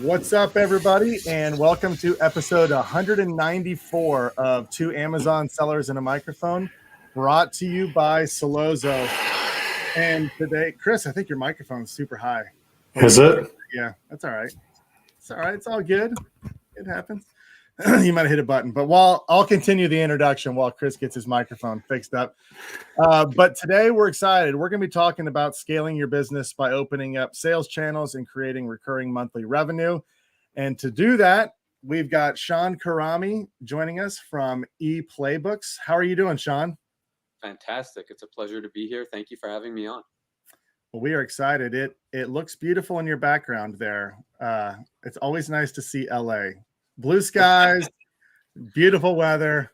What's up, everybody, and welcome to episode 194 of Two Amazon Sellers and a Microphone, brought to you by Solozo. And today, Chris, I think your microphone's super high. Is it? Yeah, that's all right. It's all right. It's all good. It happens. You might have hit a button, but I'll continue the introduction while Chris gets his microphone fixed up. But today we're excited. We're going to be talking about scaling your business by opening up sales channels and creating recurring monthly revenue. And to do that, we've got Shawn joining us from ePlaybooks. How are you doing, Shawn? Fantastic. It's a pleasure to be here. Thank you for having me on. Well, we are excited. It looks beautiful in your background there. It's always nice to see LA. Blue skies, beautiful weather.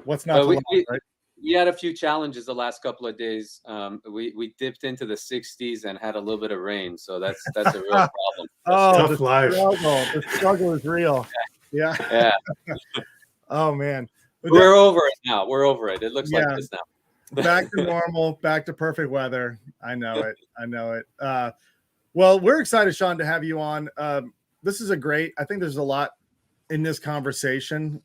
What's not to love, right? We had a few challenges the last couple of days. We dipped into the 60s and had a little bit of rain, so that's a real problem. Tough life. The struggle is real. Yeah. Oh man, we're over it now. We're over it. It looks like this now. Back to normal. Back to perfect weather. I know it. Well, we're excited, Shawn, to have you on. This is I think there's a lot in this conversation.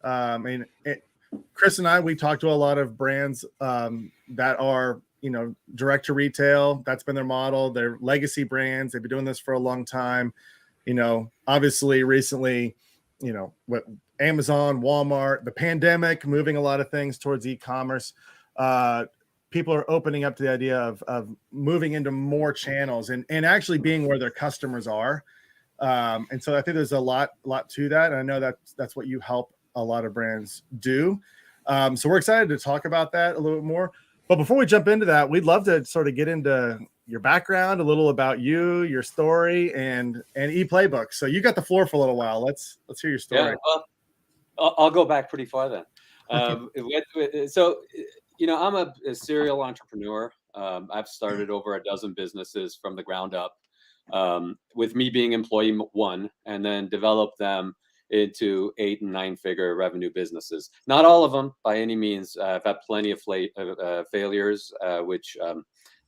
Chris and we talked to a lot of brands that are, direct to retail. That's been their model. They're legacy brands. They've been doing this for a long time. Obviously recently, with Amazon, Walmart, the pandemic, moving a lot of things towards e-commerce. People are opening up to the idea of moving into more channels and actually being where their customers are. And so I think there's a lot to that. And I know that's what you help a lot of brands do. So we're excited to talk about that a little bit more. But before we jump into that, we'd love to sort of get into your background, a little about you, your story, and ePlaybooks. So you got the floor for a little while. Let's hear your story. Yeah, well, I'll go back pretty far then. So, I'm a serial entrepreneur. I've started over a dozen businesses from the ground up, with me being employee one, and then developed them into 8- and 9-figure revenue businesses. Not all of them by any means. I've had plenty of failures, which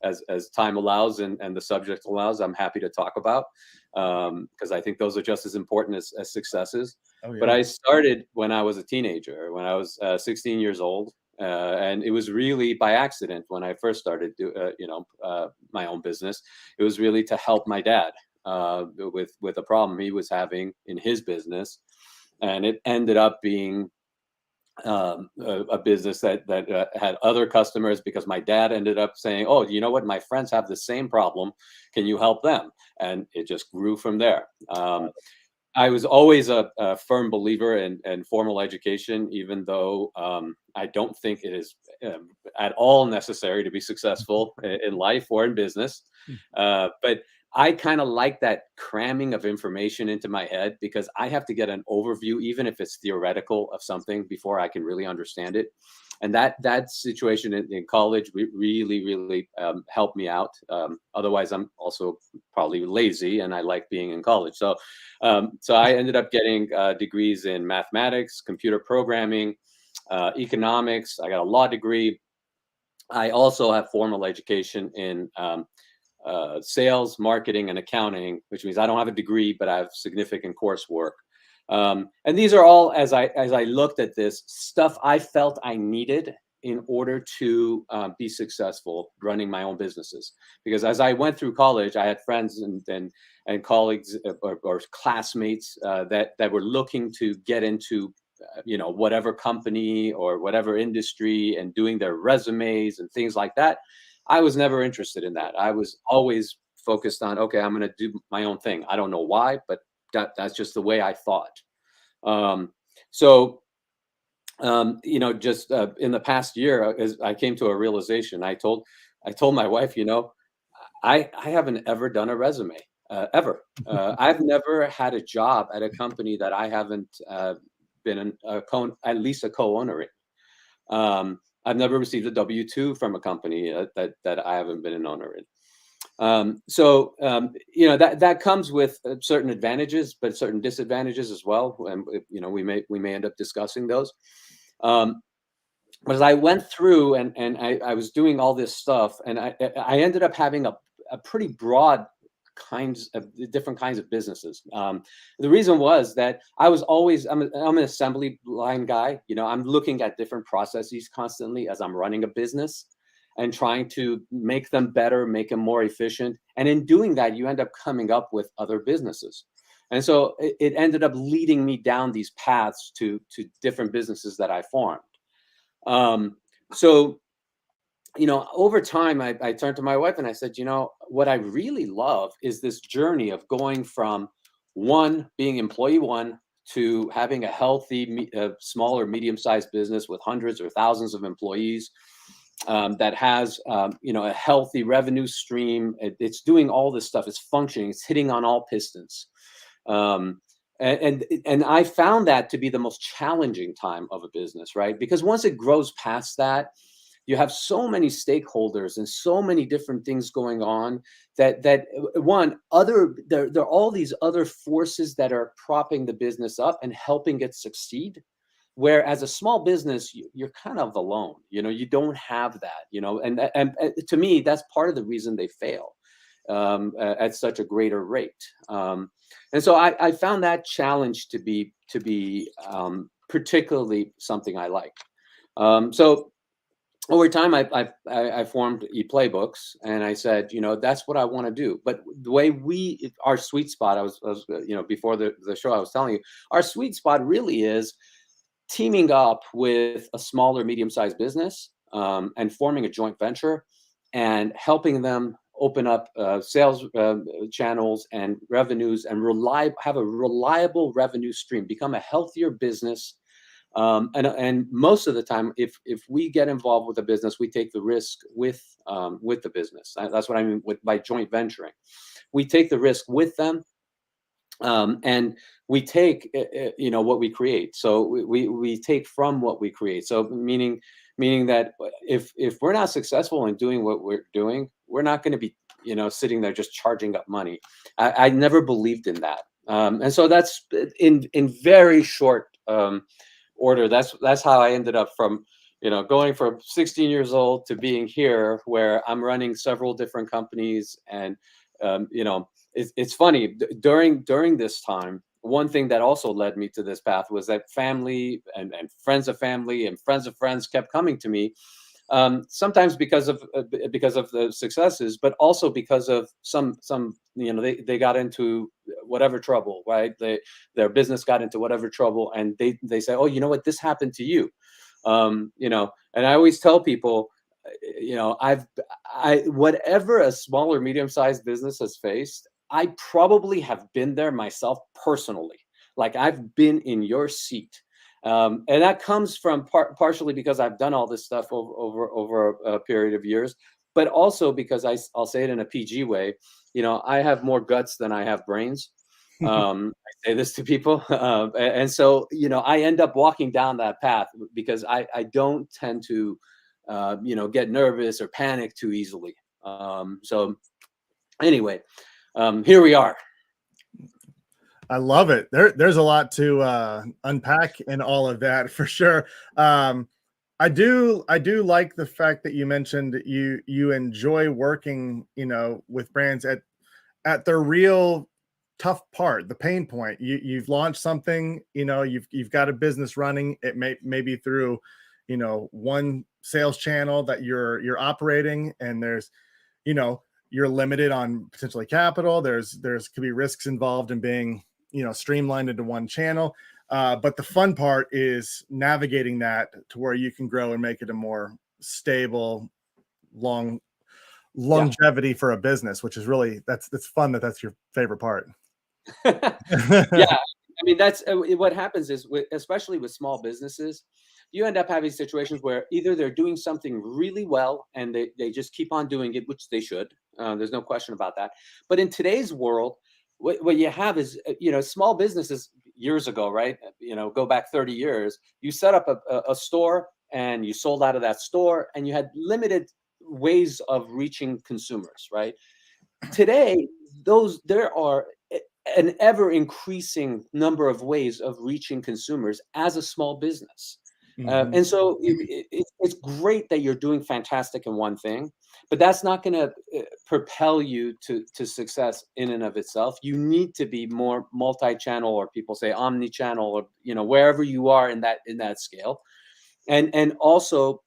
as time allows and the subject allows, I'm happy to talk about, because I think those are just as important as successes. Oh, yeah. But I started when I was a teenager, when I was 16 years old. And it was really by accident when I first started my own business. It was really to help my dad with a problem he was having in his business. And it ended up being a business that had other customers, because my dad ended up saying, "Oh, you know what? My friends have the same problem. Can you help them?" And it just grew from there. I was always a firm believer in formal education, even though I don't think it is at all necessary to be successful in life or in business. But I kind of like that cramming of information into my head, because I have to get an overview, even if it's theoretical, of something before I can really understand it. And that situation in college really helped me out. Otherwise, I'm also probably lazy, and I like being in college. So I ended up getting degrees in mathematics, computer programming, economics. I got a law degree. I also have formal education in sales, marketing, and accounting, which means I don't have a degree, but I have significant coursework. And these are all, as I looked at this stuff, I felt I needed in order to be successful running my own businesses. Because as I went through college, I had friends and colleagues or classmates that were looking to get into whatever company or whatever industry, and doing their resumes and things like that. I was never interested in that. I was always focused on, okay, I'm going to do my own thing. I don't know why, but that's just the way I thought. Just in the past year, as I came to a realization, I told my wife, I haven't ever done a resume, ever. I've never had a job at a company that I haven't been at least a co-owner in. I've never received a W-2 from a company that I haven't been an owner in. That comes with certain advantages, but certain disadvantages as well. And we may end up discussing those. But as I went through and I was doing all this stuff, and I ended up having a pretty broad different kinds of businesses. The reason was that I was always, I'm an assembly line guy. You know, I'm looking at different processes constantly as I'm running a business and trying to make them better, make them more efficient. And in doing that, you end up coming up with other businesses. And so it ended up leading me down these paths to different businesses that I formed. So, you know, over time, I turned to my wife and I said, you know, what I really love is this journey of going from being employee one to having a healthy, small or medium-sized business with hundreds or thousands of employees, that has, you know, a healthy revenue stream. It's doing all this stuff. It's functioning. It's hitting on all pistons. And I found that to be the most challenging time of a business, right? Because once it grows past that, you have so many stakeholders and so many different things going on that there are all these other forces that are propping the business up and helping it succeed. Where as a small business, you're kind of alone, you know, you don't have that, you know, and to me, that's part of the reason they fail at such a greater rate. And so I found that challenge to be particularly something I like. So over time, I formed ePlaybooks, and I said, you know, that's what I want to do. But the way our sweet spot, I was you know, before the show, I was telling you, our sweet spot really is teaming up with a smaller, medium-sized business, and forming a joint venture and helping them open up sales channels and revenues and have a reliable revenue stream, become a healthier business. And most of the time, if we get involved with a business, we take the risk with the business. That's what I mean by joint venturing. We take the risk with them, and we take you know, what we create. So we take from what we create. So meaning that if we're not successful in doing what we're doing, we're not going to be, you know, sitting there just charging up money. I never believed in that, and so that's in very short order. That's how I ended up from, you know, going from 16 years old to being here, where I'm running several different companies. And you know, it's funny, during this time, one thing that also led me to this path was that family and friends of family and friends of friends kept coming to me, sometimes because of the successes, but also because of some, you know, they got into whatever trouble, right? Their business got into whatever trouble, and they say, oh, you know what, this happened to you. You know, and I always tell people, you know, whatever a small or medium-sized business has faced, I probably have been there myself personally. Like, I've been in your seat. And that comes from partially because I've done all this stuff over a period of years, but also because I'll say it in a PG way, you know, I have more guts than I have brains. I say this to people. And so, you know, I end up walking down that path because I don't tend to, you know, get nervous or panic too easily. So anyway, here we are. I love it. There's a lot to unpack in all of that, for sure. I do like the fact that you mentioned you enjoy working, you know, with brands at their real tough part, the pain point. You've launched something, you know, you've got a business running. It may be through, you know, one sales channel that you're operating, and there's, you know, you're limited on potentially capital. There's could be risks involved in being, you know, streamlined into one channel. But the fun part is navigating that to where you can grow and make it a more stable, longevity for a business, which is really, that's fun. That's your favorite part. Yeah, I mean, that's what happens is, especially with small businesses, you end up having situations where either they're doing something really well and they just keep on doing it, which they should. There's no question about that. But in today's world, what you have is, you know, small businesses years ago, right? You know, go back 30 years, you set up a store and you sold out of that store, and you had limited ways of reaching consumers, right? Today, there are an ever increasing number of ways of reaching consumers as a small business. Mhm. And so it's great that you're doing fantastic in one thing, but that's not going to propel you to success in and of itself. You need to be more multi-channel, or people say omni-channel, or wherever you are in that scale, and also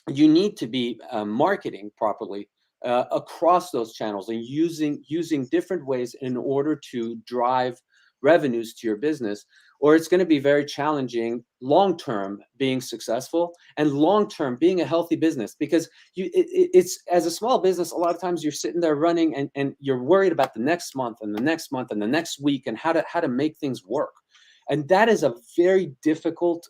you need to be marketing properly across those channels, and using different ways in order to drive revenues to your business, or it's going to be very challenging long term being successful, and long term being a healthy business, because it's, as a small business, a lot of times you're sitting there running, and you're worried about the next month and the next month and the next week, and how to make things work. And that is a very difficult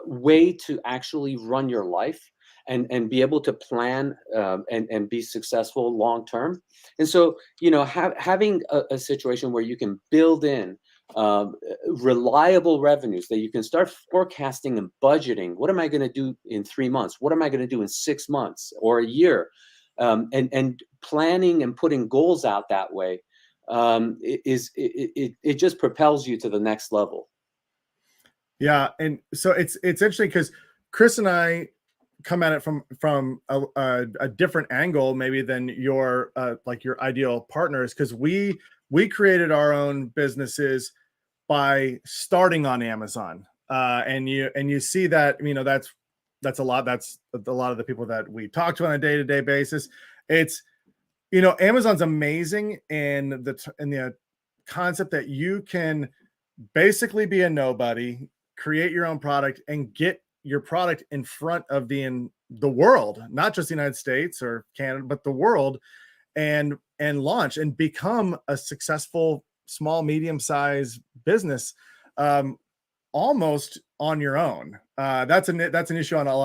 way to actually run your life, and be able to plan and be successful long term. And so, having a situation where you can build in reliable revenues, that you can start forecasting and budgeting. What am I going to do in 3 months? What am I going to do in 6 months or a year? And planning and putting goals out that way it just propels you to the next level. Yeah, and so it's interesting because Chris and I come at it from a different angle maybe than your like your ideal partners, because we created our own businesses by starting on Amazon, and you see that, that's a lot of the people that we talk to on a day-to-day basis. It's, Amazon's amazing in the concept that you can basically be a nobody, create your own product, and get your product in front of the world, not just the United States or Canada, but the world, and launch and become a successful small, medium-sized business, almost on your own. That's an issue on a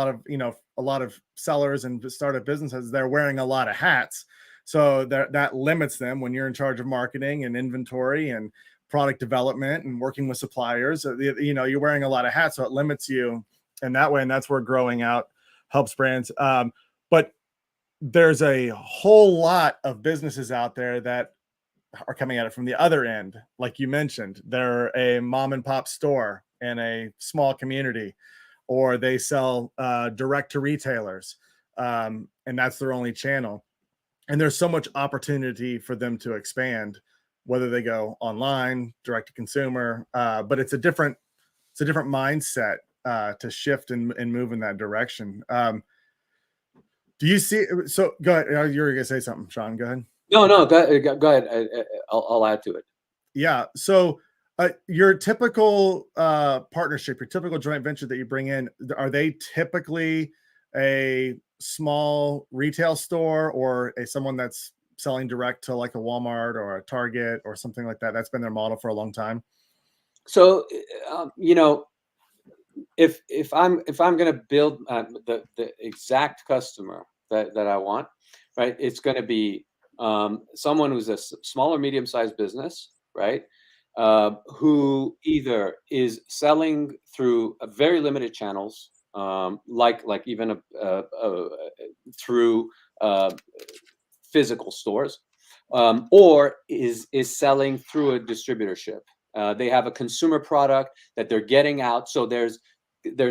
lot of sellers and startup businesses. They're wearing a lot of hats, so that limits them when you're in charge of marketing and inventory and product development and working with suppliers. You're wearing a lot of hats, so it limits you in that way, and that's where growing out helps brands. But there's a whole lot of businesses out there that are coming at it from the other end. Like you mentioned, they're a mom and pop store in a small community, or they sell direct to retailers, and that's their only channel. And there's so much opportunity for them to expand, whether they go online, direct to consumer. But it's a different mindset to shift and move in that direction. Do you see? So go ahead. You were going to say something, Shawn. Go ahead. No, go ahead. I'll add to it. Yeah. So your typical partnership, your typical joint venture that you bring in, are they typically a small retail store, or someone that's selling direct to like a Walmart or a Target or something like that? That's been their model for a long time. So, if I'm going to build the exact customer that I want, right, it's going to be someone who's a small or medium-sized business, right, who either is selling through very limited channels, like even through physical stores, or is selling through a distributorship. They have a consumer product that they're getting out, so there's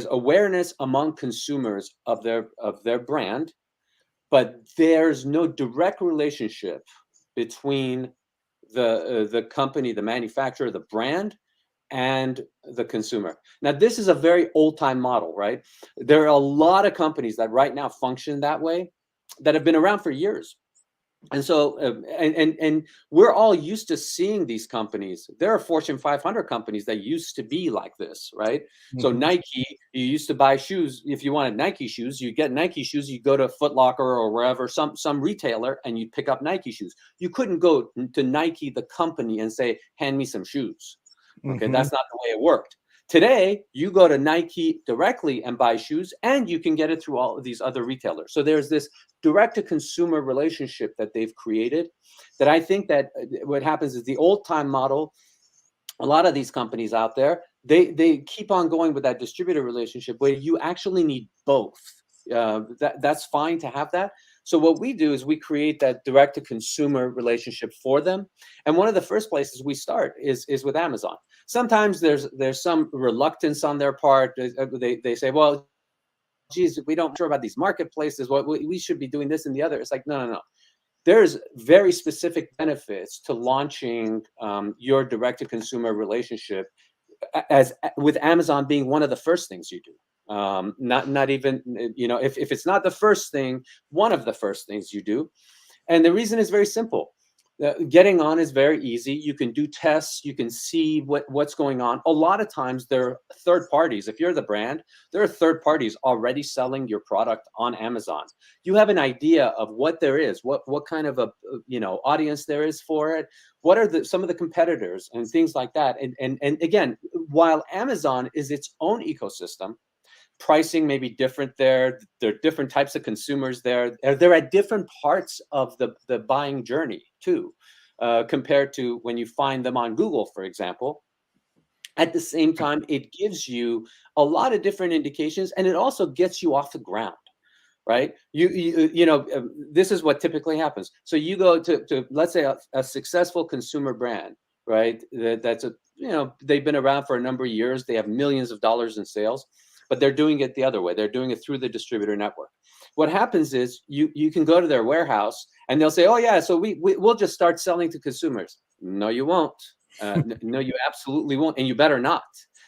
awareness among consumers of their brand, but there's no direct relationship between the company, the manufacturer, the brand, and the consumer. Now, this is a very old-time model, right? There are a lot of companies that right now function that way, that have been around for years. And so, and we're all used to seeing these companies. There are Fortune 500 companies that used to be like this, right? Mm-hmm. So Nike, you used to buy shoes. If you wanted Nike shoes, you get Nike shoes. You go to Foot Locker or wherever, some retailer, and you pick up Nike shoes. You couldn't go to Nike, the company, and say, hand me some shoes. Okay, mm-hmm. That's not the way it worked. Today, you go to Nike directly and buy shoes, and you can get it through all of these other retailers. So there's this direct-to-consumer relationship that they've created, that I think that what happens is the old-time model, a lot of these companies out there, they keep on going with that distributor relationship, where you actually need both. That's fine to have that, So what we do is we create that direct to consumer relationship for them. And one of the first places we start is with Amazon. Sometimes there's some reluctance on their part. They say, well, geez, we don't sure about these marketplaces. What we should be doing this and the other. It's like, no. There's very specific benefits to launching your direct to consumer relationship as with Amazon being one of the first things you do. Not even, if it's not the first thing, one of the first things you do. And the reason is very simple. Getting on is very easy. You can do tests. You can see what's going on. A lot of times there are third parties. If you're the brand, there are third parties already selling your product on Amazon. You have an idea of what there is, what kind of a audience there is for it. What are some of the competitors and things like that. And again, while Amazon is its own ecosystem, pricing may be different there. There are different types of consumers there. They're at different parts of the buying journey too, compared to when you find them on Google, for example. At the same time, it gives you a lot of different indications, and it also gets you off the ground, right? This is what typically happens. So you go to let's say a successful consumer brand, right? That's they've been around for a number of years. They have millions of dollars in sales. But they're doing it the other way. They're doing it through the distributor network. What happens is you can go to their warehouse and they'll say, oh yeah, so we'll just start selling to consumers. No, you won't. No, you absolutely won't. And you better not.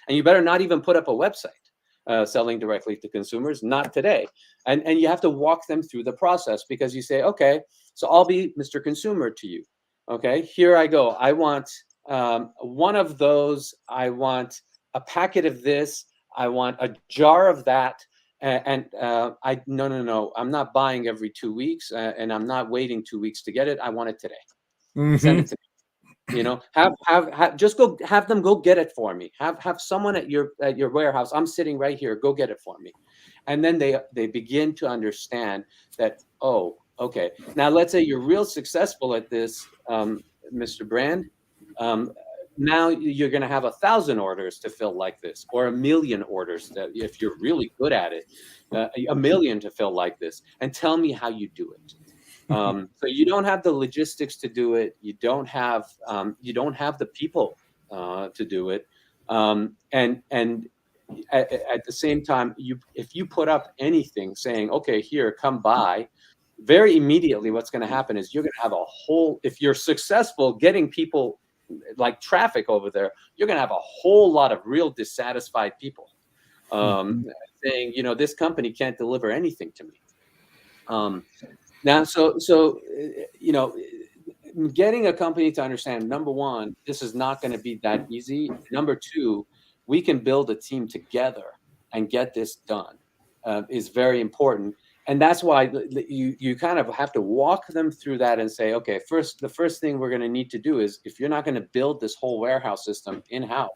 And you better not even put up a website selling directly to consumers. Not today. And you have to walk them through the process, because you say, okay, so I'll be Mr. Consumer to you. Okay, here I go. I want one of those. I want a packet of this. I want a jar of that, and no. I'm not buying every 2 weeks, and I'm not waiting 2 weeks to get it. I want it today. Mm-hmm. Send it to me. Have just go have them go get it for me. Have someone at your warehouse. I'm sitting right here. Go get it for me, and then they begin to understand that. Oh, okay. Now let's say you're real successful at this, Mr. Brand. Now you're going to have 1,000 orders to fill like this, or 1,000,000 orders that, if you're really good at it, 1,000,000 to fill like this, and tell me how you do it. So you don't have the logistics to do it. You don't have the people to do it. And at the same time, if you put up anything saying, okay, here, come by, very immediately what's going to happen is you're going to have if you're successful getting people like traffic over there, you're going to have a whole lot of real dissatisfied people saying, this company can't deliver anything to me. Now, so getting a company to understand, number one, this is not going to be that easy. Number two, we can build a team together and get this done is very important. And that's why you kind of have to walk them through that and say, okay, the first thing we're going to need to do is, if you're not going to build this whole warehouse system in-house,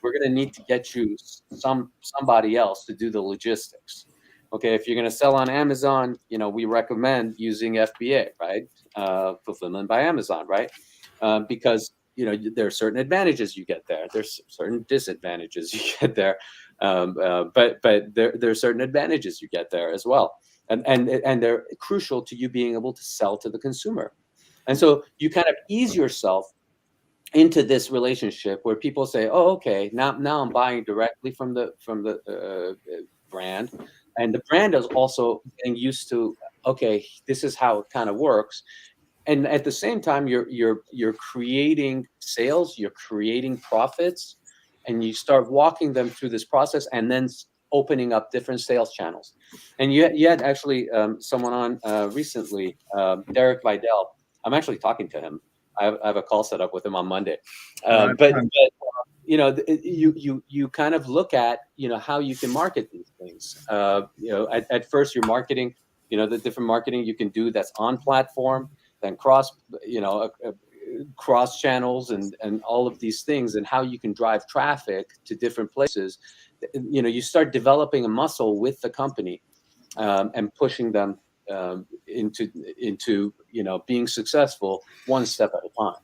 we're going to need to get you somebody else to do the logistics. Okay, if you're going to sell on Amazon, we recommend using FBA, right? Fulfillment by Amazon, right? Because there are certain advantages you get there. There's certain disadvantages you get there, but there are certain advantages you get there as well. And they're crucial to you being able to sell to the consumer. And so you kind of ease yourself into this relationship where people say, oh, okay, now I'm buying directly from the brand. And the brand is also getting used to, okay, this is how it kind of works. And at the same time, you're creating sales, you're creating profits, and you start walking them through this process, and then opening up different sales channels. And you had actually someone on recently, Derek Vidal. I'm actually talking to him. I have a call set up with him on Monday. But you kind of look at how you can market these things. At first you're marketing, the different marketing you can do that's on platform, then cross channels and all of these things, and how you can drive traffic to different places. You start developing a muscle with the company and pushing them into being successful one step at a time.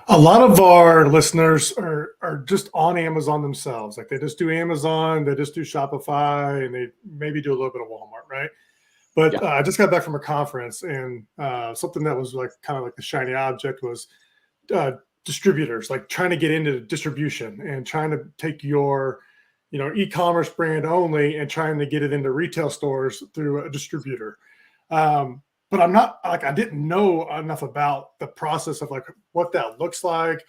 A lot of our listeners are just on Amazon themselves. Like they just do Amazon, they just do Shopify, and they maybe do a little bit of Walmart, right? But Yeah. I just got back from a conference, and something that was like kind of like the shiny object was distributors, like trying to get into distribution and trying to take your, e-commerce brand only and trying to get it into retail stores through a distributor. But I'm not like, I didn't know enough about the process of like what that looks like.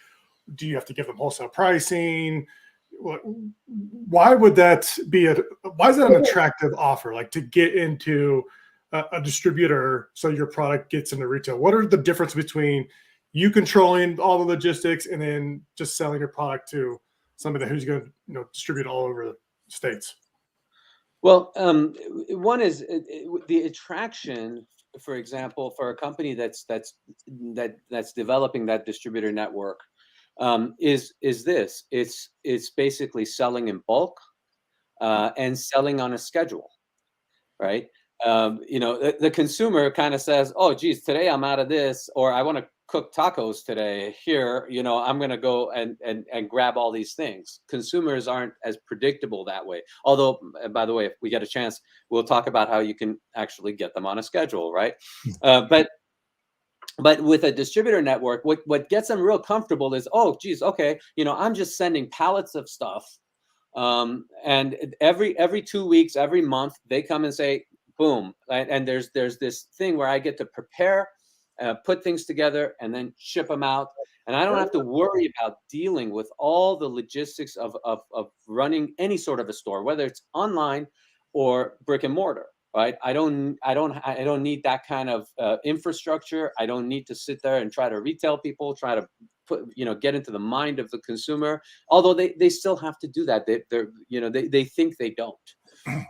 Do you have to give them wholesale pricing? Why would that be why is that an attractive offer? Like to get into a distributor so your product gets into retail? What are the difference between you controlling all the logistics and then just selling your product to somebody who's going to distribute all over the states? Well, one is the attraction, for example, for a company that's developing that distributor network, is this. It's basically selling in bulk, and selling on a schedule, right? The consumer kind of says, "Oh, geez, today I'm out of this, or I want to cook tacos today. Here, I'm going to go and grab all these things." Consumers aren't as predictable that way. Although, by the way, if we get a chance, we'll talk about how you can actually get them on a schedule, right? But with a distributor network, what gets them real comfortable is, oh, geez, okay, I'm just sending pallets of stuff. And every 2 weeks, every month, they come and say, boom. And there's this thing where I get to prepare, put things together, and then ship them out. And I don't have to worry about dealing with all the logistics of running any sort of a store, whether it's online or brick and mortar. Right? I don't need that kind of infrastructure. I don't need to sit there and try to retail people, try to get into the mind of the consumer. Although they still have to do that. They think they don't.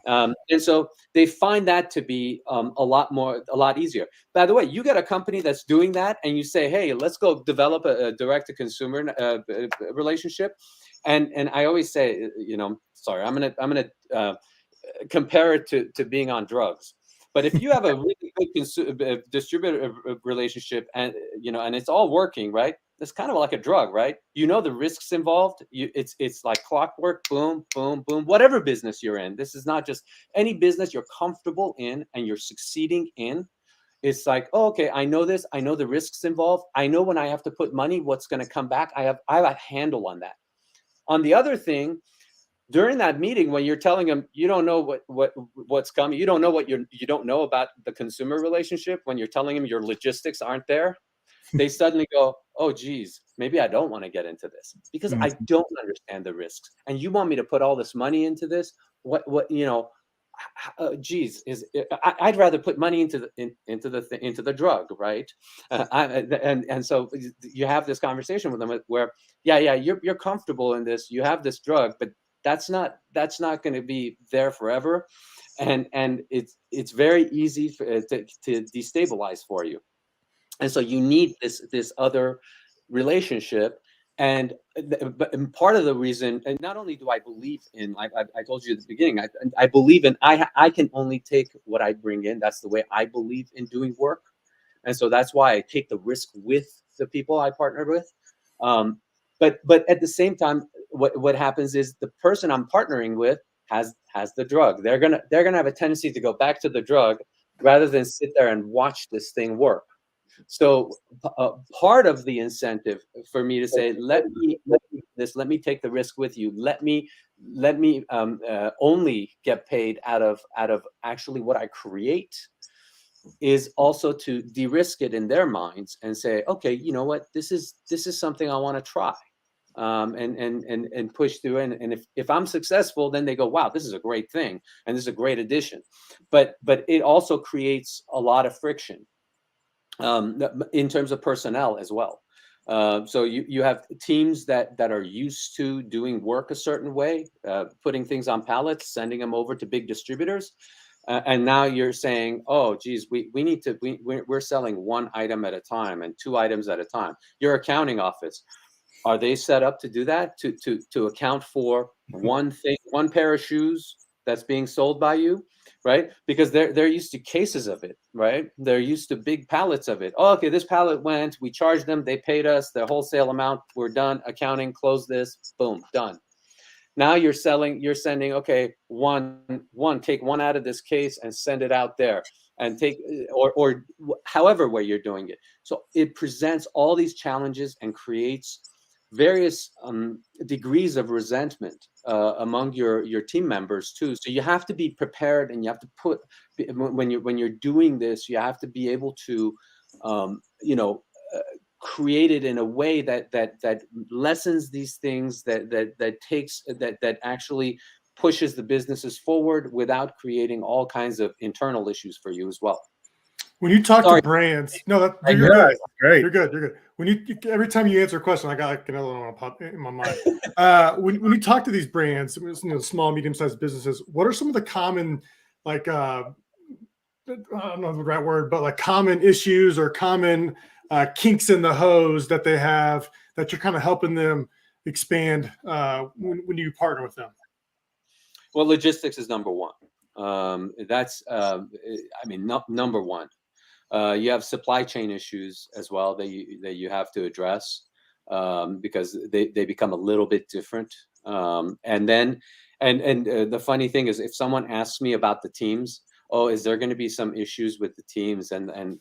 And so they find that to be a lot easier. By the way, you get a company that's doing that, and you say, "Hey, let's go develop a direct-to-consumer relationship." And I always say, sorry, I'm gonna compare it to being on drugs. But if you have a really good distributor relationship, and and it's all working, right? It's kind of like a drug, right? The risks involved. It's like clockwork. Boom, boom, boom. Whatever business you're in, this is not just any business you're comfortable in and you're succeeding in. It's like, oh, okay, I know this. I know the risks involved. I know when I have to put money, what's going to come back. I have a handle on that. On the other thing, during that meeting, when you're telling them you don't know what's coming, you don't know you don't know about the consumer relationship, when you're telling them your logistics aren't there, they suddenly go, "Oh, geez, maybe I don't want to get into this because I don't understand the risks, and you want me to put all this money into this? Geez, I'd rather put money into the drug, right?" And so you have this conversation with them where, yeah, you're comfortable in this, you have this drug, but that's not going to be there forever, and it's very easy to destabilize for you, and so you need this other relationship. And part of the reason, and not only do I believe in, I told you at the beginning, I believe in, I can only take what I bring in. That's the way I believe in doing work, and so that's why I take the risk with the people I partner with. But at the same time, what happens is the person I'm partnering with has the drug. They're gonna have a tendency to go back to the drug rather than sit there and watch this thing work. So part of the incentive for me to say, let me take the risk with you. Let me only get paid out of actually what I create, is also to de-risk it in their minds and say, okay, you know what, this is something I want to try, and push through. And if I'm successful, then they go, wow, this is a great thing, and this is a great addition. But it also creates a lot of friction, in terms of personnel as well. So you have teams that are used to doing work a certain way, putting things on pallets, sending them over to big distributors. And now you're saying, oh, geez, we're selling one item at a time and 2 items at a time. Your accounting office, are they set up to do that? To account for one thing, one pair of shoes that's being sold by you, right? Because they're used to cases of it, right? They're used to big pallets of it. Oh, okay, this pallet went, we charged them, they paid us the wholesale amount, we're done, accounting, close this, boom, done. Now you're sending, okay, take one out of this case and send it out there, and take, or however way you're doing it. So it presents all these challenges and creates various degrees of resentment among your team members too. So you have to be prepared, and you have to when you're doing this, you have to be able to, you know, create it in a way that lessens these things, that actually pushes the businesses forward without creating all kinds of internal issues for you as well. When you talk Sorry. to brands, no, you're Yeah, good. great. You're good. You're good. When every time you answer a question, I got like another one pop in my mind. When you talk to these brands, you know, small, medium-sized businesses, what are some of the common, like, I don't know the right word, but like common issues or common kinks in the hose that they have that you're kind of helping them expand when you partner with them? Well, logistics is number one. That's I mean, number one. You have supply chain issues as well that you have to address, because they become a little bit different. And then, the funny thing is, if someone asks me about the teams, oh, is there going to be some issues with the teams and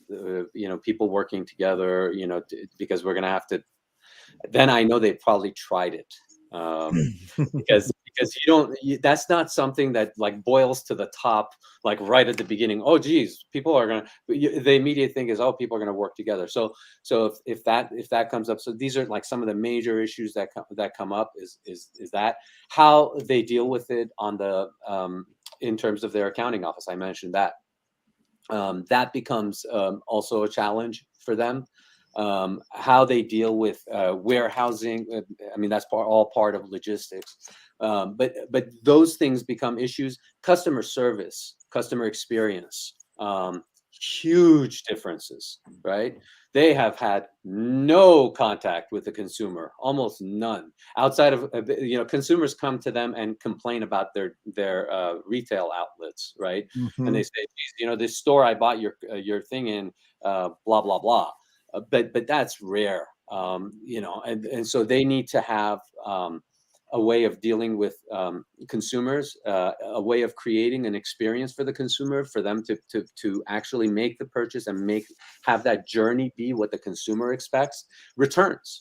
you know, people working together, you know, because we're going to have to, then I know they probably tried it. Because that's not something that like boils to the top, like right at the beginning. Oh geez, people are gonna, the immediate thing is, oh, people are gonna work together. So if that comes up, so these are like some of the major issues that come up, is that how they deal with it on the in terms of their accounting office. I mentioned that. That becomes also a challenge for them. How they deal with warehousing. I mean, that's all part of logistics. But those things become issues. Customer service, customer experience, huge differences, right? They have had no contact with the consumer, almost none. Outside of, you know, consumers come to them and complain about their retail outlets, right? And they say, geez, you know, this store I bought your thing in, blah blah blah. But that's rare, you know, and so they need to have a way of dealing with consumers, a way of creating an experience for the consumer, for them to actually make the purchase and have that journey be what the consumer expects. Returns,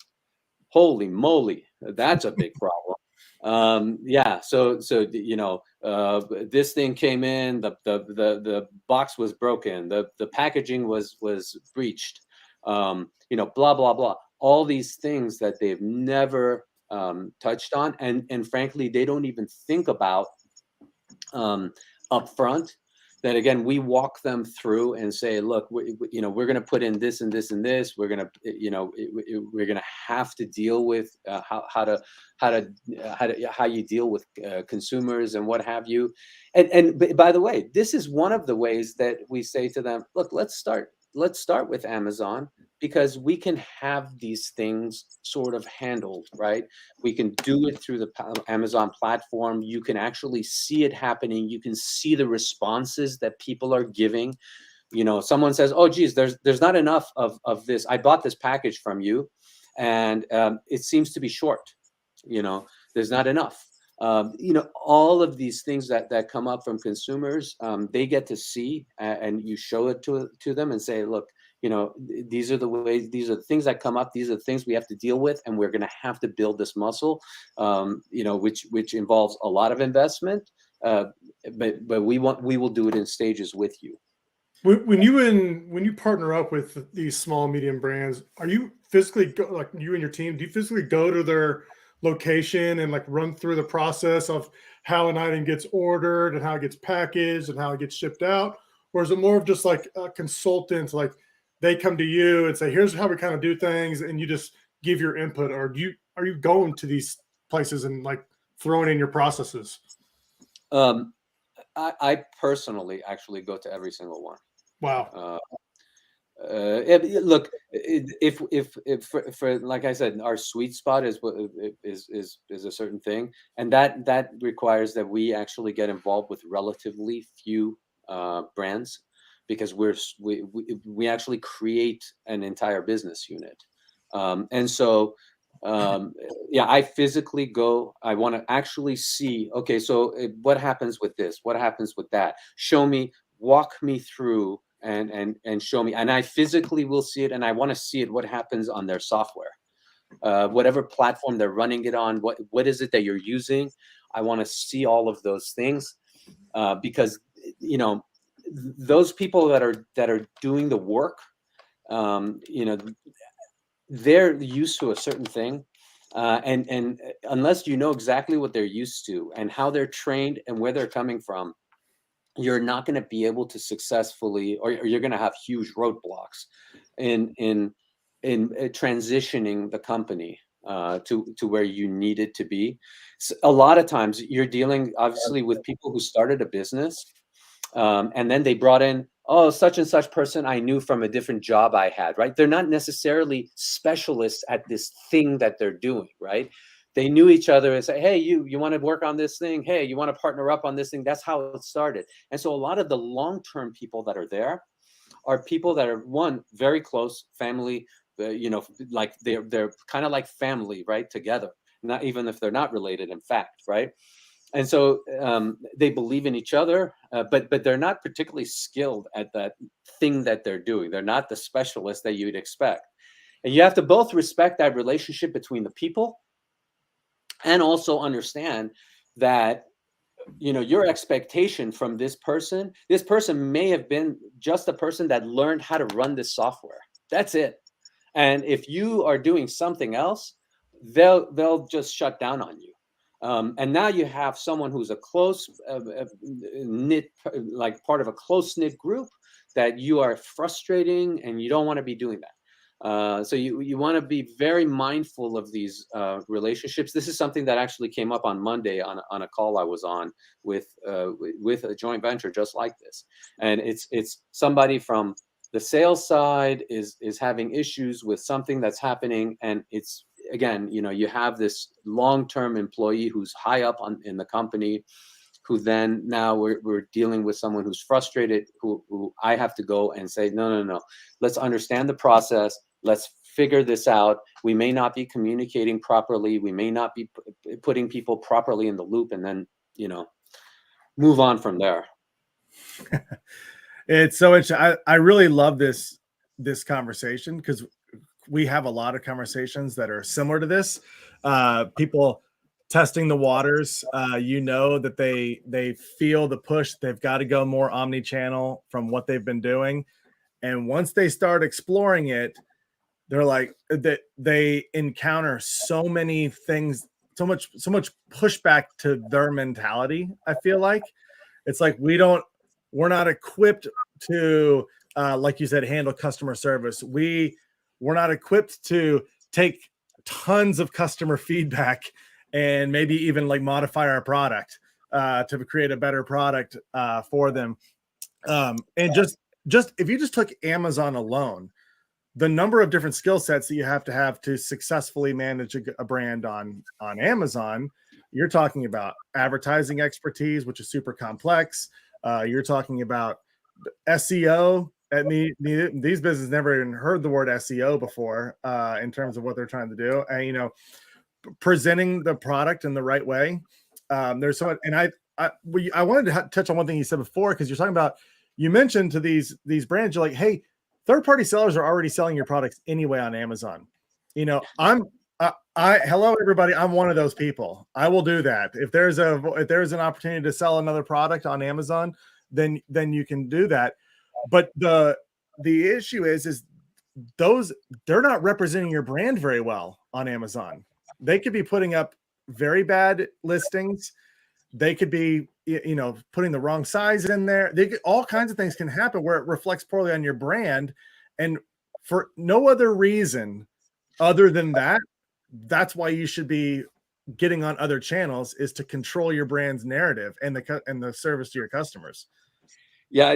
holy moly, that's a big problem. Yeah, so you know, this thing came in, the box was broken, the packaging was breached, you know, blah blah blah, all these things that they've never touched on, and frankly they don't even think about up front. That again, we walk them through and say, look, you know, we're going to put in this and this and this. We're going to, you know, we're going to have to deal with how you deal with consumers and what have you. And by the way, this is one of the ways that we say to them, look, let's start with Amazon, because we can have these things sort of handled, right? We can do it through the Amazon platform. You can actually see it happening. You can see the responses that people are giving. You know, someone says, oh geez, there's not enough of this. I bought this package from you, and it seems to be short. You know, there's not enough. You know, all of these things that come up from consumers, they get to see, and you show it to them and say, look, you know, these are the ways, these are the things that come up, these are the things we have to deal with, and we're going to have to build this muscle, you know, which involves a lot of investment, but we will do it in stages with you. When you partner up with these small medium brands, are you physically like you and your team? Do you physically go to their location and like run through the process of how an item gets ordered and how it gets packaged and how it gets shipped out, or is it more of just like a consultant? Like they come to you and say, "Here's how we kind of do things," and you just give your input, or are you going to these places and like throwing in your processes? I personally actually go to every single one. Wow. Look, if for like I said, our sweet spot is a certain thing, and that requires that we actually get involved with relatively few brands, because we actually create an entire business unit, and so Yeah, I physically go. I want to actually see. Okay, so what happens with this? What happens with that? Show me, walk me through, and show me. And I physically will see it, and I want to see it. What happens on their software? Whatever platform they're running it on. What is it that you're using? I want to see all of those things because those people that are doing the work, you know, they're used to a certain thing. And unless you know exactly what they're used to and how they're trained and where they're coming from, you're not going to be able to successfully, or you're going to have huge roadblocks in transitioning the company to where you need it to be. So a lot of times you're dealing obviously with people who started a business, and then they brought in, oh, such and such person I knew from a different job I had, right? They're not necessarily specialists at this thing that they're doing, right? They knew each other and say, hey, you want to work on this thing? Hey, you want to partner up on this thing? That's how it started. And so a lot of the long-term people that are there are people that are, one, very close family, like they're kind of like family, right? Together, not even if they're not related, in fact, right? And so they believe in each other, but they're not particularly skilled at that thing that they're doing. They're not the specialists that you'd expect. And you have to both respect that relationship between the people and also understand that, your expectation from this person may have been just a person that learned how to run this software. That's it. And if you are doing something else, they'll just shut down on you. And now you have someone who's a close knit, like part of a close knit group that you are frustrating, and you don't want to be doing that. So you want to be very mindful of these relationships. This is something that actually came up on Monday on a call I was on with a joint venture just like this, and it's somebody from the sales side is having issues with something that's happening, and it's, again, you have this long-term employee who's high up in the company, who then now we're dealing with someone who's frustrated, who I have to go and say, no, let's understand the process. Let's figure this out. We may not be communicating properly. We may not be putting people properly in the loop, and then, move on from there. It's so interesting. I really love this conversation because we have a lot of conversations that are similar to this. People testing the waters, that they feel the push. They've got to go more omni-channel from what they've been doing. And once they start exploring it, they're like that they encounter so many things, so much pushback to their mentality. I feel like it's like we're not equipped to like you said, handle customer service. We're not equipped to take tons of customer feedback and maybe even like modify our product to create a better product for them. And just if you just took Amazon alone, the number of different skill sets that you have to successfully manage a brand on Amazon, you're talking about advertising expertise, which is super complex. You're talking about SEO. These businesses never even heard the word SEO before in terms of what they're trying to do. And, presenting the product in the right way. There's so much, and I wanted to touch on one thing you said before, because you're talking about, you mentioned to these brands, you're like, hey, third-party sellers are already selling your products anyway on Amazon. Hello everybody, I'm one of those people. I will do that. If there's an opportunity to sell another product on Amazon, then you can do that. But the issue is they're not representing your brand very well on Amazon. They could be putting up very bad listings. They could be, putting the wrong size in there. All kinds of things can happen where it reflects poorly on your brand. And for no other reason other than that, that's why you should be getting on other channels, is to control your brand's narrative and the service to your customers. Yeah,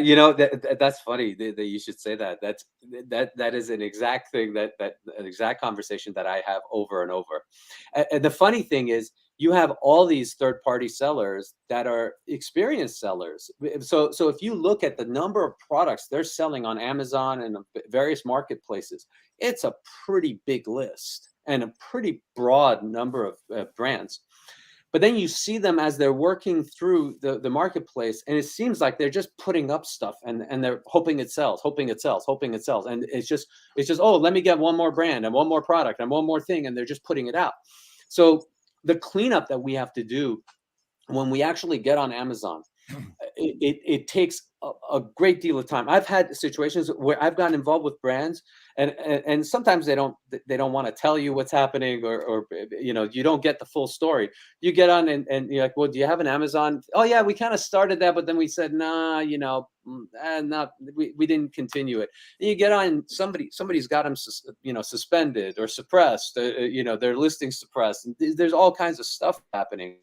that's funny that you should say that. That is an exact thing that an exact conversation that I have over and over. And the funny thing is, you have all these third-party sellers that are experienced sellers. So if you look at the number of products they're selling on Amazon and various marketplaces, it's a pretty big list. and a pretty broad number of brands. But then you see them as they're working through the marketplace, and it seems like they're just putting up stuff, and they're hoping it sells, hoping it sells, hoping it sells. And it's just, oh, let me get one more brand and one more product and one more thing, and they're just putting it out. So the cleanup that we have to do when we actually get on Amazon, it takes a great deal of time. I've had situations where I've gotten involved with brands, and sometimes they don't want to tell you what's happening, or you know, you don't get the full story. You get on and you're like, well, do you have an Amazon? Oh yeah, we kind of started that, but then we said, nah, you know, we didn't continue it. And you get on, somebody's got them, you know, suspended or suppressed. You know, their listings suppressed. There's all kinds of stuff happening.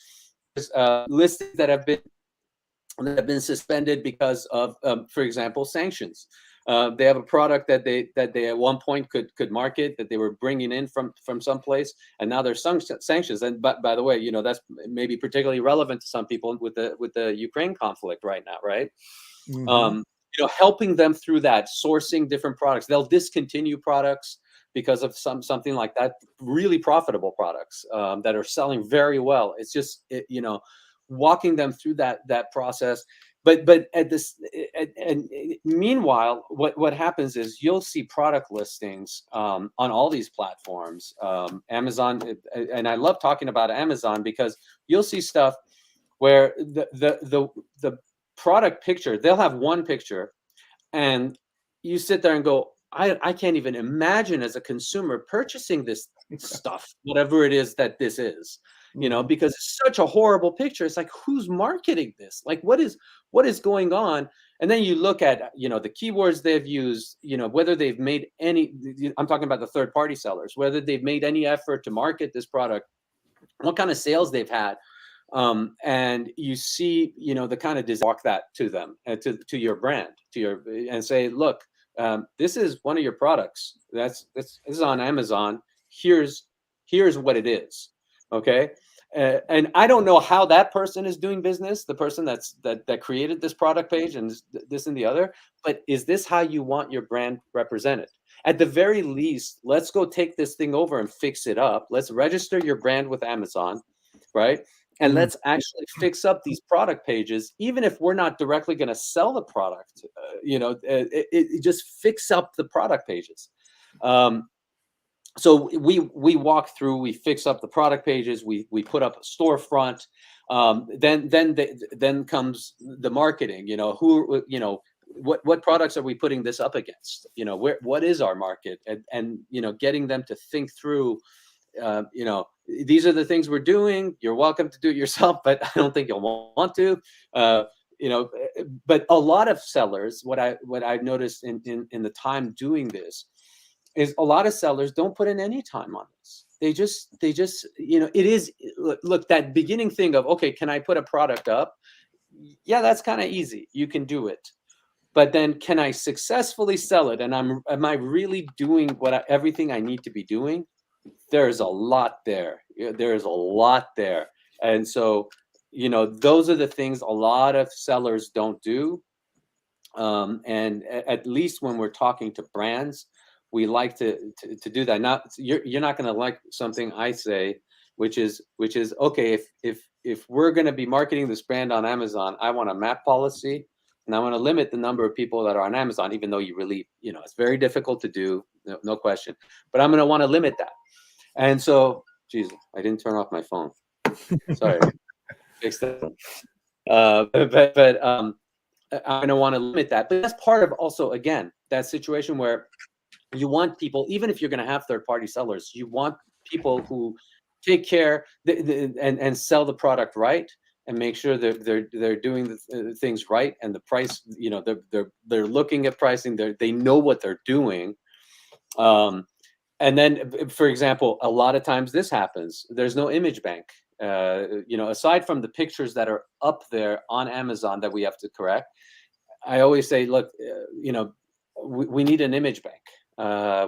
There's listings that have been suspended because of, for example, sanctions. They have a product that they at one point could market, that they were bringing in from someplace, and now there's sanctions. And by the way, you know, that's maybe particularly relevant to some people with the Ukraine conflict right now, right? Mhm. You know, helping them through that, sourcing different products. They'll discontinue products because of something like that. Really profitable products that are selling very well. It's just you know, walking them through that process. But at this, and meanwhile, what happens is you'll see product listings on all these platforms, Amazon, and I love talking about Amazon because you'll see stuff where the product picture, they'll have one picture, and you sit there and go, I can't even imagine as a consumer purchasing this stuff, whatever it is that this is, you know, Mhm. because it's such a horrible picture. It's like, who's marketing this? Like, what is going on? And then you look at, you know, the keywords they've used, you know, whether they've made any, I'm talking about the third party sellers, whether they've made any effort to market this product, what kind of sales they've had. And you see, you know, the kind of walk that to them, to your brand, and say, look, this is one of your products. This is on Amazon. Here's what it is. Okay. And I don't know how that person is doing business, the person that created this product page and this and the other, but is this how you want your brand represented? At the very least, let's go take this thing over and fix it up. Let's register your brand with Amazon, right? And Mm. let's actually fix up these product pages, even if we're not directly going to sell the product. You know, it just fix up the product pages. So we walk through, we fix up the product pages, we put up a storefront. Then comes the marketing. You know, what products are we putting this up against? You know, what is our market, and you know, getting them to think through. You know, these are the things we're doing. You're welcome to do it yourself, but I don't think you'll want to. You know, but a lot of sellers, what I've noticed in the time doing this, is a lot of sellers don't put in any time on this. They just, you know, it is, look, that beginning thing of, okay, can I put a product up? Yeah, that's kind of easy. You can do it. But then can I successfully sell it? And am I really doing everything I need to be doing? There's a lot there. There's a lot there. And so, you know, those are the things a lot of sellers don't do. And at least when we're talking to brands, we like to do that. Now, you're not going to like something I say, which is okay. If we're going to be marketing this brand on Amazon, I want a MAP policy, and I want to limit the number of people that are on Amazon. Even though you really, you know, it's very difficult to do, no question. But I'm going to want to limit that. And so, geez, I didn't turn off my phone. Sorry, fix that. But I'm going to want to limit that. But that's part of also, again, that situation where you want people, even if you're going to have third-party sellers, you want people who take care and sell the product right, and make sure that they're doing the things right, and the price, you know, they're looking at pricing, they know what they're doing. And then, for example, a lot of times this happens. There's no image bank. You know, aside from the pictures that are up there on Amazon that we have to correct, I always say, look, you know, we need an image bank.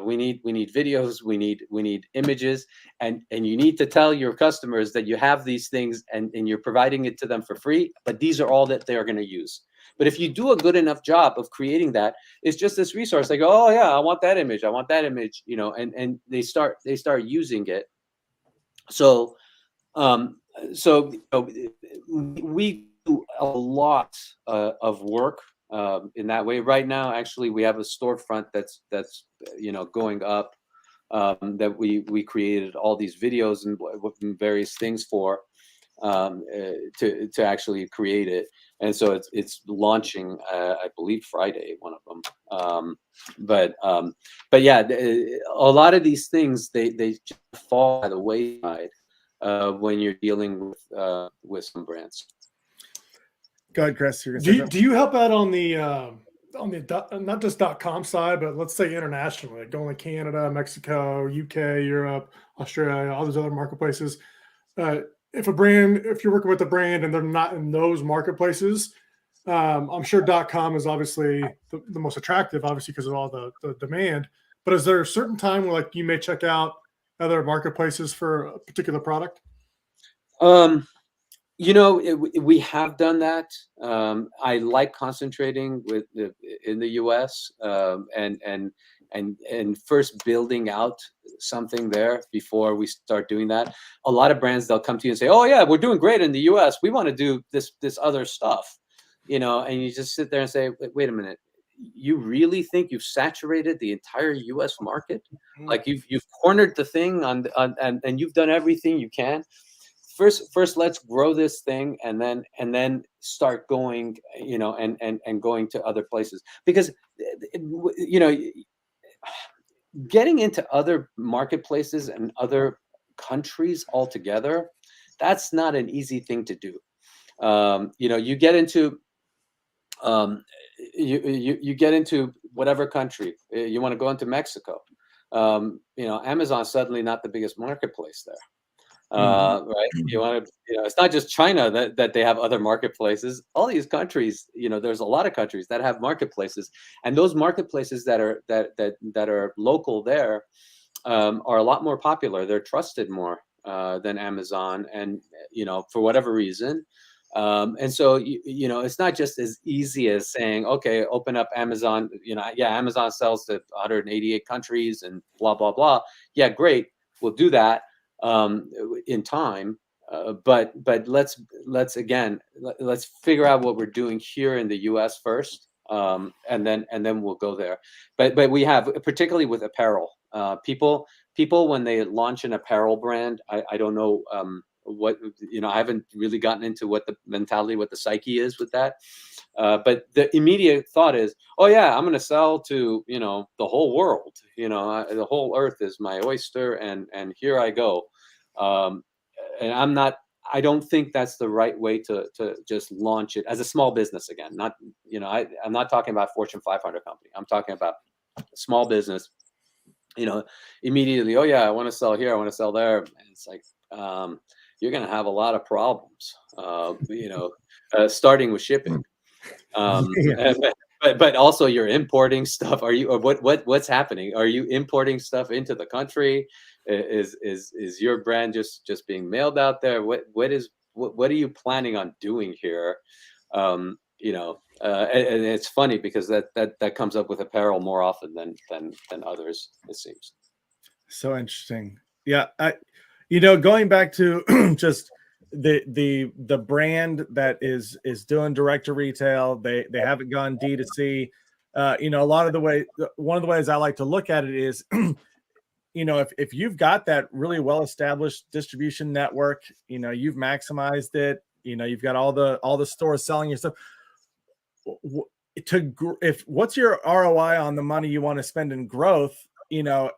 We need videos. We need images, and you need to tell your customers that you have these things, and you're providing it to them for free. But these are all that they are going to use. But if you do a good enough job of creating that, it's just this resource. They go, oh yeah, I want that image. I want that image, you know, and they start using it. So, you know, we do a lot of work in that way. Right now, actually, we have a storefront that's you know, going up, that we created all these videos and various things for, to actually create it. And so it's launching, I believe Friday, one of them. But yeah, a lot of these things, they just fall by the wayside when you're dealing with some brands. Go ahead, Chris. You're gonna say Do you help out on the not just .com side, but let's say internationally, like going to Canada, Mexico, UK, Europe, Australia, all those other marketplaces? If you're working with a brand and they're not in those marketplaces, I'm sure .com is obviously the most attractive, obviously because of all the demand. But is there a certain time where, like, you may check out other marketplaces for a particular product? You know, we have done that. I like concentrating in the U.S. And first building out something there before we start doing that. A lot of brands, they'll come to you and say, "Oh yeah, we're doing great in the U.S. We want to do this other stuff," you know, and you just sit there and say, "Wait a minute. You really think you've saturated the entire U.S. market? Like you've cornered the thing and you've done everything you can." First let's grow this thing and then start going, you know, and going to other places, because you know, getting into other marketplaces and other countries altogether, that's not an easy thing to do. You know, you get into you get into whatever country you want to go into. Mexico, you know, Amazon's suddenly not the biggest marketplace there. Right? You want to, you know, it's not just China that they have other marketplaces. All these countries, you know, there's a lot of countries that have marketplaces, and those marketplaces that are local there are a lot more popular. They're trusted more than Amazon, and you know, for whatever reason. And so you know, it's not just as easy as saying, okay, open up Amazon. You know, yeah, Amazon sells to 188 countries and blah blah blah. Yeah, great, we'll do that in time, but let's figure out what we're doing here in the U.S. first, and then we'll go there. But we have, particularly with apparel, people when they launch an apparel brand, I don't know what, you know, I haven't really gotten into what the mentality, what the psyche is with that. But the immediate thought is, oh yeah, I'm going to sell to, you know, the whole world. You know, the whole earth is my oyster, and here I go. And I don't think that's the right way to just launch it as a small business again. Not, you know, I'm not talking about Fortune 500 company. I'm talking about small business. You know, immediately, oh yeah, I want to sell here, I want to sell there. And it's like, you're going to have a lot of problems, you know, starting with shipping. But also you're importing stuff. Are you, or what's happening? Are you importing stuff into the country? Is your brand just being mailed out there? What are you planning on doing here? You know, and it's funny because that comes up with apparel more often than others, it seems. So interesting. Yeah, you know, going back to just the brand that is doing direct to retail, they haven't gone D2C. You know, one of the ways I like to look at it is, you know, if you've got that really well established distribution network, you know, you've maximized it, you know, you've got all the stores selling your stuff. What's your ROI on the money you want to spend in growth? You know,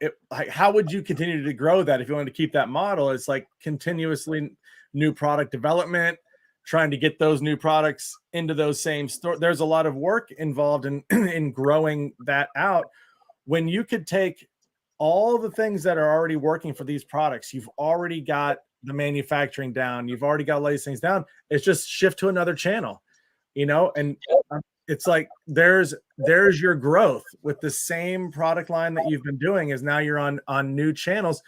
how would you continue to grow that if you wanted to keep that model? It's like continuously new product development, trying to get those new products into those same stores. There's a lot of work involved in growing that out. When you could take all the things that are already working for these products, you've already got the manufacturing down, you've already got all these things down. It's just shift to another channel, you know, and it's like there's your growth with the same product line that you've been doing. Is now you're on new channels.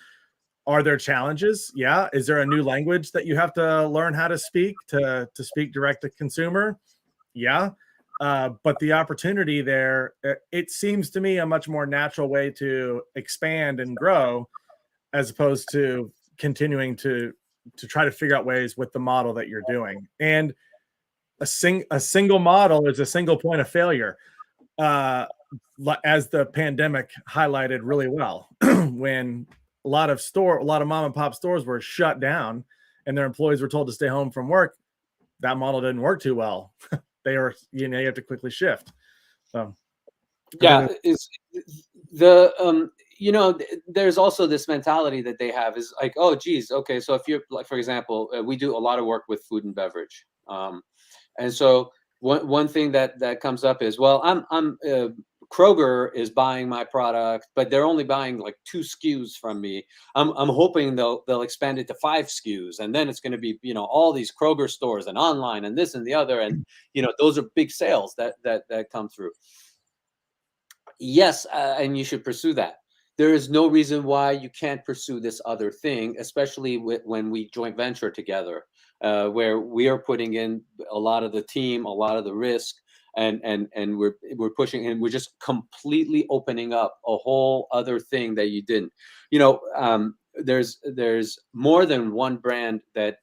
Are there challenges? Yeah. Is there a new language that you have to learn how to speak to speak direct to consumer? Yeah. But the opportunity there, it seems to me a much more natural way to expand and grow, as opposed to continuing to try to figure out ways with the model that you're doing. And a single model is a single point of failure, as the pandemic highlighted really well. When a lot of mom and pop stores were shut down and their employees were told to stay home from work, that model didn't work too well. They were, you have to quickly shift. So yeah, is there's also this mentality that they have is like, oh geez, okay, so if you're like, for example, we do a lot of work with food and beverage, and so one thing that comes up is, well, I'm Kroger is buying my product, but they're only buying like 2 SKUs from me. I'm hoping they'll expand it to 5 SKUs, and then it's going to be all these Kroger stores and online and this and the other, and those are big sales that come through. Yes, and you should pursue that. There is no reason why you can't pursue this other thing, especially when we joint venture together, where we are putting in a lot of the team, a lot of the risk, and we're pushing, and we're just completely opening up a whole other thing that you didn't. There's more than one brand that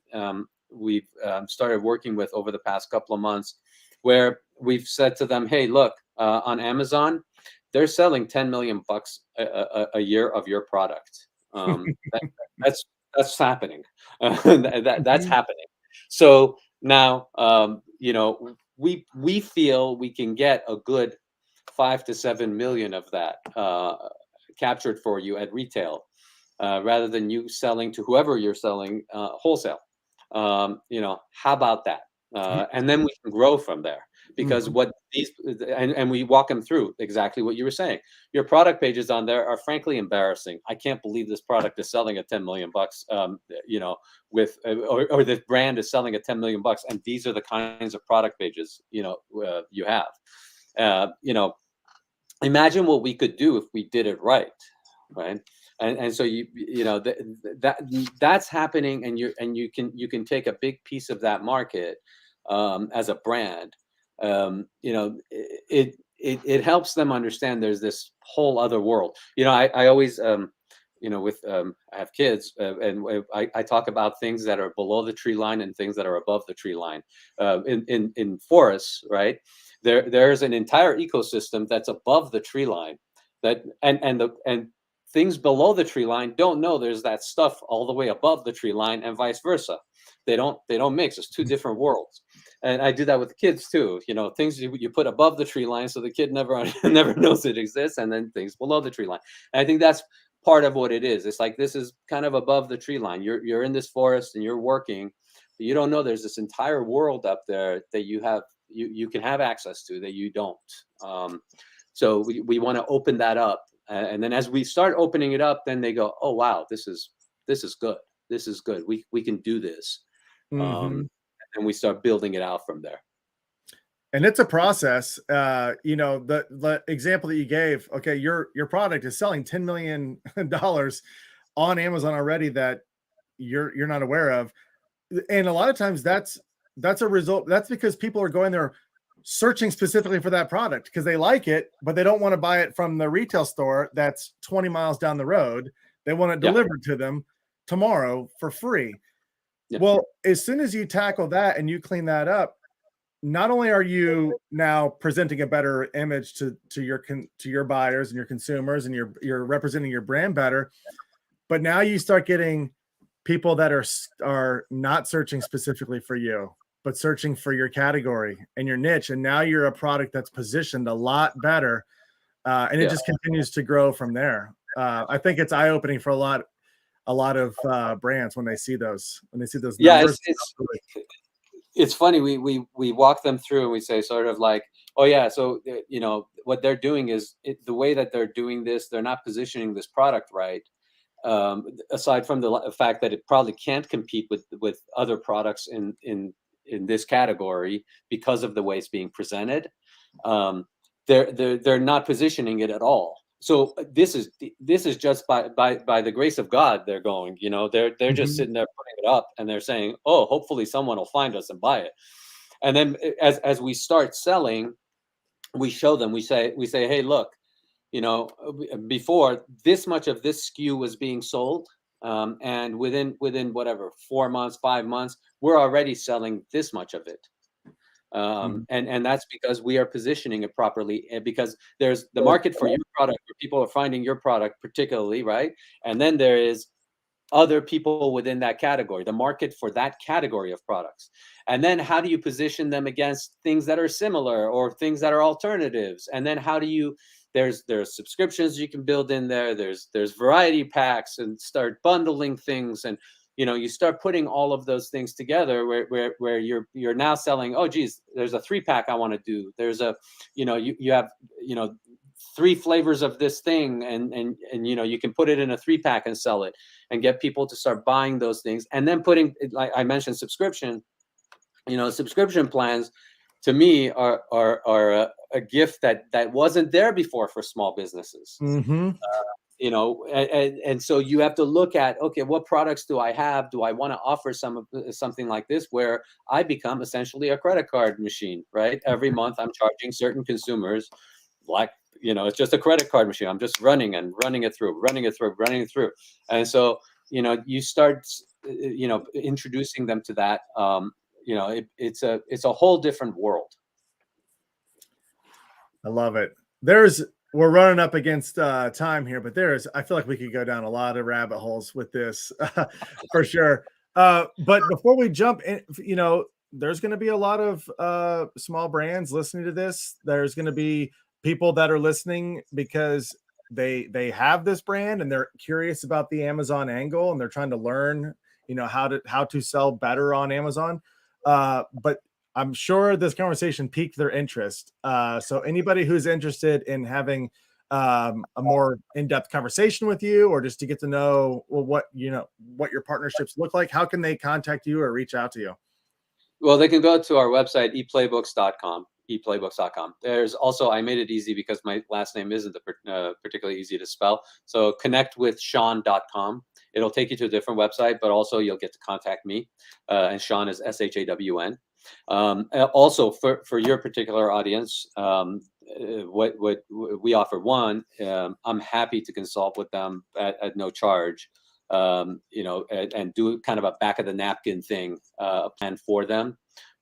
we've started working with over the past couple of months, where we've said to them, hey, look, on Amazon, they're selling 10 million bucks a year of your product. That's happening. That's happening. So now, we feel we can get a good 5 to 7 million of that captured for you at retail, rather than you selling to whoever you're selling wholesale. How about that? And then we can grow from there. Because what these, and we walk them through exactly what you were saying. Your product pages on there are frankly embarrassing. I can't believe this product is selling at 10 million bucks, with, or this brand is selling at 10 million bucks. And these are the kinds of product pages, you have. Imagine what we could do if we did it right. Right. And so that's happening, and you can take a big piece of that market as a brand. It helps them understand there's this whole other world. I always, I have kids, and I talk about things that are below the tree line and things that are above the tree line. In forests, right? There's an entire ecosystem that's above the tree line, and things below the tree line don't know there's that stuff all the way above the tree line, and vice versa. They don't mix. It's 2 different worlds. And I do that with the kids too. Things you put above the tree line, so the kid never knows it exists, and then things below the tree line. And I think that's part of what it is. It's like, this is kind of above the tree line. You're in this forest and you're working, but you don't know there's this entire world up there that you can have access to that you don't. So we want to open that up, and then as we start opening it up, then they go, oh wow, this is good. This is good. We can do this. And we start building it out from there. And it's a process. The example that you gave, okay, your product is selling $10 million on Amazon already that you're not aware of. And a lot of times that's a result. That's because people are going there searching specifically for that product because they like it, but they don't want to buy it from the retail store that's 20 miles down the road. They want it delivered to them tomorrow for free. Yeah. Well, as soon as you tackle that and you clean that up, not only are you now presenting a better image to your buyers and your consumers, and you're representing your brand better, but now you start getting people that are not searching specifically for you, but searching for your category and your niche. And now you're a product that's positioned a lot better, and it just continues to grow from there. I think it's eye-opening for a lot of brands when they see those numbers. Yeah, it's funny. We walk them through and we say sort of like, oh yeah, so what they're doing is the way that they're doing this, they're not positioning this product right. Aside from the fact that it probably can't compete with other products in this category because of the way it's being presented, they're not positioning it at all. So this is just by the grace of God they're going. They're just sitting there putting it up, and they're saying, oh, hopefully someone will find us and buy it. And then as we start selling, we show them, we say, hey, look, you know, before this much of this SKU was being sold, and within whatever 4 months, 5 months, we're already selling this much of it. And that's because we are positioning it properly, and because there's the market for your product, where people are finding your product particularly, right? And then there is other people within that category, the market for that category of products. And then how do you position them against things that are similar or things that are alternatives? And then how do you, there's subscriptions you can build in there, there's variety packs, and start bundling things. And you know, you start putting all of those things together where you're now selling, oh geez, there's a 3-pack I want to do, there's a, you know, you have, you know, 3 flavors of this thing, and you know, you can put it in a 3-pack and sell it and get people to start buying those things. And then putting, like I mentioned, subscription, you know, subscription plans to me are a gift that wasn't there before for small businesses. You know, and so you have to look at, okay, what products do I have? Do I want to offer something like this, where I become essentially a credit card machine, right? Every month I'm charging certain consumers, like, you know, it's just a credit card machine. I'm just running it through. And so, you know, you start, you know, introducing them to that. You know, it's a whole different world. I love it. We're running up against time here, but I feel like we could go down a lot of rabbit holes with this for sure. But before we jump in, you know, there's going to be a lot of small brands listening to this. There's going to be people that are listening because they have this brand and they're curious about the Amazon angle, and they're trying to learn, you know, how to sell better on Amazon. But I'm sure this conversation piqued their interest. So anybody who's interested in having a more in-depth conversation with you, or just to get to know, well, what your partnerships look like, how can they contact you or reach out to you? Well, they can go to our website, ePlaybooiks.com. There's also, I made it easy because my last name isn't particularly easy to spell. So connect with Shawn.com. It'll take you to a different website, but also you'll get to contact me. And Shawn is SHAWN. Also, for your particular audience, what we offer, one, I'm happy to consult with them at no charge, you know, and do kind of a back of the napkin thing, plan for them,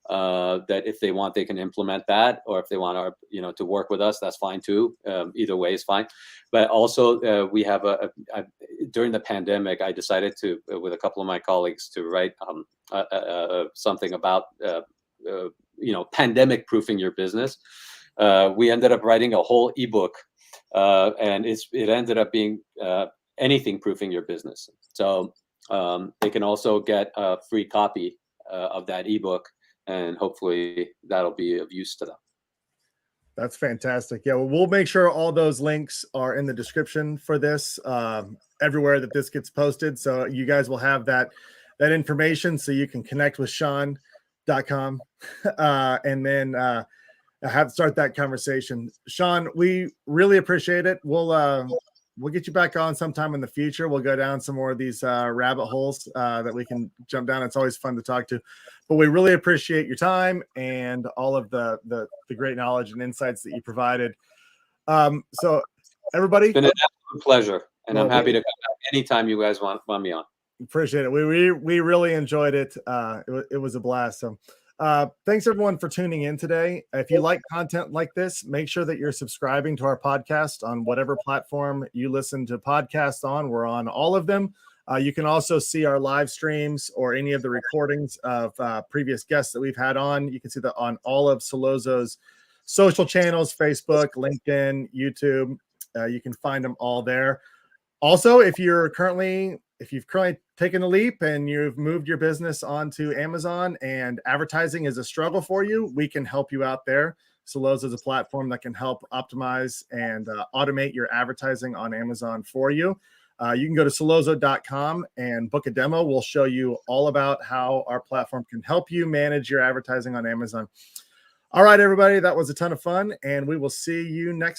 that if they want, they can implement that, or if they want to, you know, to work with us, that's fine too. Either way is fine. But also, we have during the pandemic, I decided to, with a couple of my colleagues, to write something about you know, pandemic proofing your business. We ended up writing a whole ebook, and it ended up being anything proofing your business. So they can also get a free copy of that ebook, and hopefully that'll be of use to them. That's fantastic. Yeah, well, we'll make sure all those links are in the description for this, everywhere that this gets posted. So you guys will have that information, so you can connect with Shawn.com and then start that conversation. Shawn, we really appreciate it. We'll get you back on sometime in the future. We'll go down some more of these rabbit holes that we can jump down. It's always fun to talk to, but we really appreciate your time and all of the great knowledge and insights that you provided. So everybody, it's been an absolute pleasure, and I'm happy to come back anytime you guys want me on. Appreciate it. We really enjoyed it. It was a blast. So thanks everyone for tuning in today. If you like content like this, make sure that you're subscribing to our podcast on whatever platform you listen to podcasts on. We're on all of them. You can also see our live streams or any of the recordings of previous guests that we've had on. You can see that on all of Solozo's social channels, Facebook, LinkedIn, YouTube. You can find them all there. Also, if you've currently taken a leap and you've moved your business onto Amazon and advertising is a struggle for you, we can help you out there. Solozo is a platform that can help optimize and automate your advertising on Amazon for you. You can go to Solozo.com and book a demo. We'll show you all about how our platform can help you manage your advertising on Amazon. All right, everybody, that was a ton of fun, and we will see you next